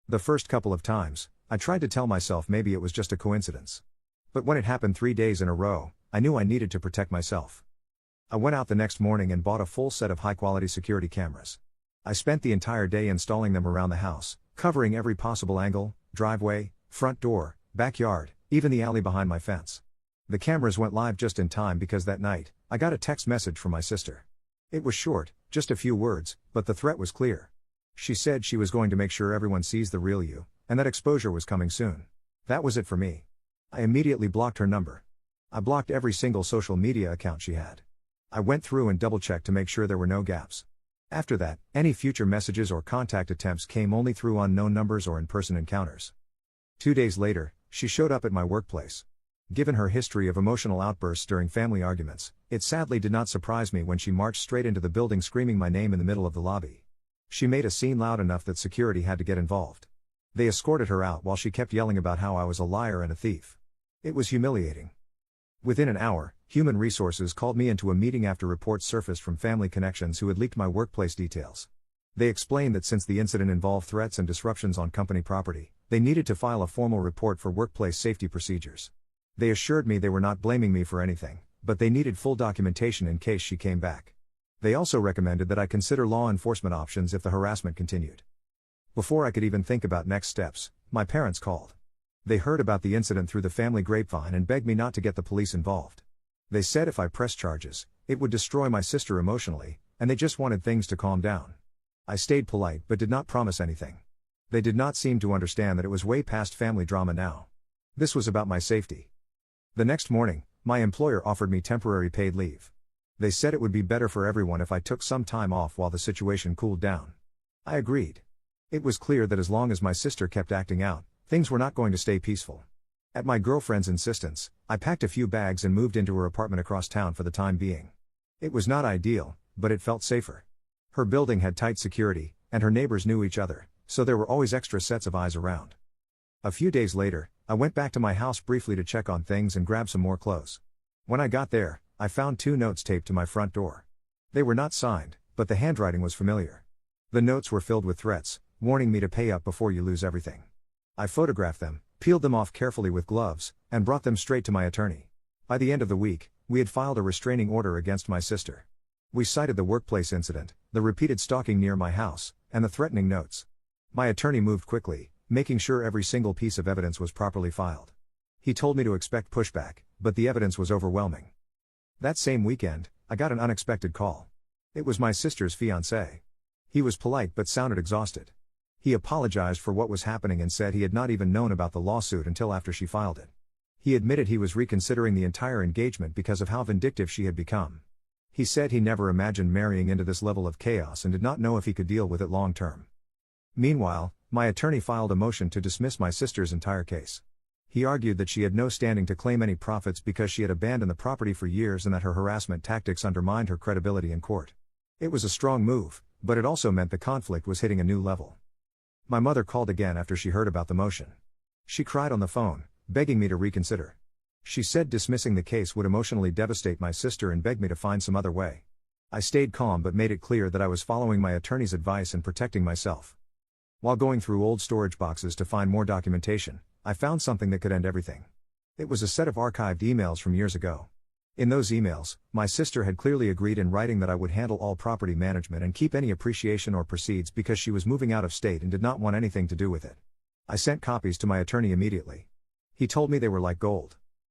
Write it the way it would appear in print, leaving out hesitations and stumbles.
The first couple of times, I tried to tell myself maybe it was just a coincidence. But when it happened 3 days in a row, I knew I needed to protect myself. I went out the next morning and bought a full set of high-quality security cameras. I spent the entire day installing them around the house, covering every possible angle, driveway, front door, backyard, even the alley behind my fence. The cameras went live just in time because that night, I got a text message from my sister. It was short, just a few words, but the threat was clear. She said she was going to make sure everyone sees the real you, and that exposure was coming soon. That was it for me. I immediately blocked her number. I blocked every single social media account she had. I went through and double-checked to make sure there were no gaps. After that, any future messages or contact attempts came only through unknown numbers or in-person encounters. 2 days later, she showed up at my workplace. Given her history of emotional outbursts during family arguments, it sadly did not surprise me when she marched straight into the building screaming my name in the middle of the lobby. She made a scene loud enough that security had to get involved. They escorted her out while she kept yelling about how I was a liar and a thief. It was humiliating. Within an hour, Human Resources called me into a meeting after reports surfaced from family connections who had leaked my workplace details. They explained that since the incident involved threats and disruptions on company property, they needed to file a formal report for workplace safety procedures. They assured me they were not blaming me for anything, but they needed full documentation in case she came back. They also recommended that I consider law enforcement options if the harassment continued. Before I could even think about next steps, my parents called. They heard about the incident through the family grapevine and begged me not to get the police involved. They said if I pressed charges, it would destroy my sister emotionally, and they just wanted things to calm down. I stayed polite but did not promise anything. They did not seem to understand that it was way past family drama now. This was about my safety. The next morning, my employer offered me temporary paid leave. They said it would be better for everyone if I took some time off while the situation cooled down. I agreed. It was clear that as long as my sister kept acting out, things were not going to stay peaceful. At my girlfriend's insistence, I packed a few bags and moved into her apartment across town for the time being. It was not ideal, but it felt safer. Her building had tight security, and her neighbors knew each other, so there were always extra sets of eyes around. A few days later, I went back to my house briefly to check on things and grab some more clothes. When I got there, I found 2 notes taped to my front door. They were not signed, but the handwriting was familiar. The notes were filled with threats, warning me to pay up before you lose everything. I photographed them, peeled them off carefully with gloves, and brought them straight to my attorney. By the end of the week, we had filed a restraining order against my sister. We cited the workplace incident, the repeated stalking near my house, and the threatening notes. My attorney moved quickly, making sure every single piece of evidence was properly filed. He told me to expect pushback, but the evidence was overwhelming. That same weekend, I got an unexpected call. It was my sister's fiancé. He was polite but sounded exhausted. He apologized for what was happening and said he had not even known about the lawsuit until after she filed it. He admitted he was reconsidering the entire engagement because of how vindictive she had become. He said he never imagined marrying into this level of chaos and did not know if he could deal with it long term. Meanwhile, my attorney filed a motion to dismiss my sister's entire case. He argued that she had no standing to claim any profits because she had abandoned the property for years and that her harassment tactics undermined her credibility in court. It was a strong move, but it also meant the conflict was hitting a new level. My mother called again after she heard about the motion. She cried on the phone, begging me to reconsider. She said dismissing the case would emotionally devastate my sister and begged me to find some other way. I stayed calm but made it clear that I was following my attorney's advice and protecting myself. While going through old storage boxes to find more documentation, I found something that could end everything. It was a set of archived emails from years ago. In those emails, my sister had clearly agreed in writing that I would handle all property management and keep any appreciation or proceeds because she was moving out of state and did not want anything to do with it. I sent copies to my attorney immediately. He told me they were like gold.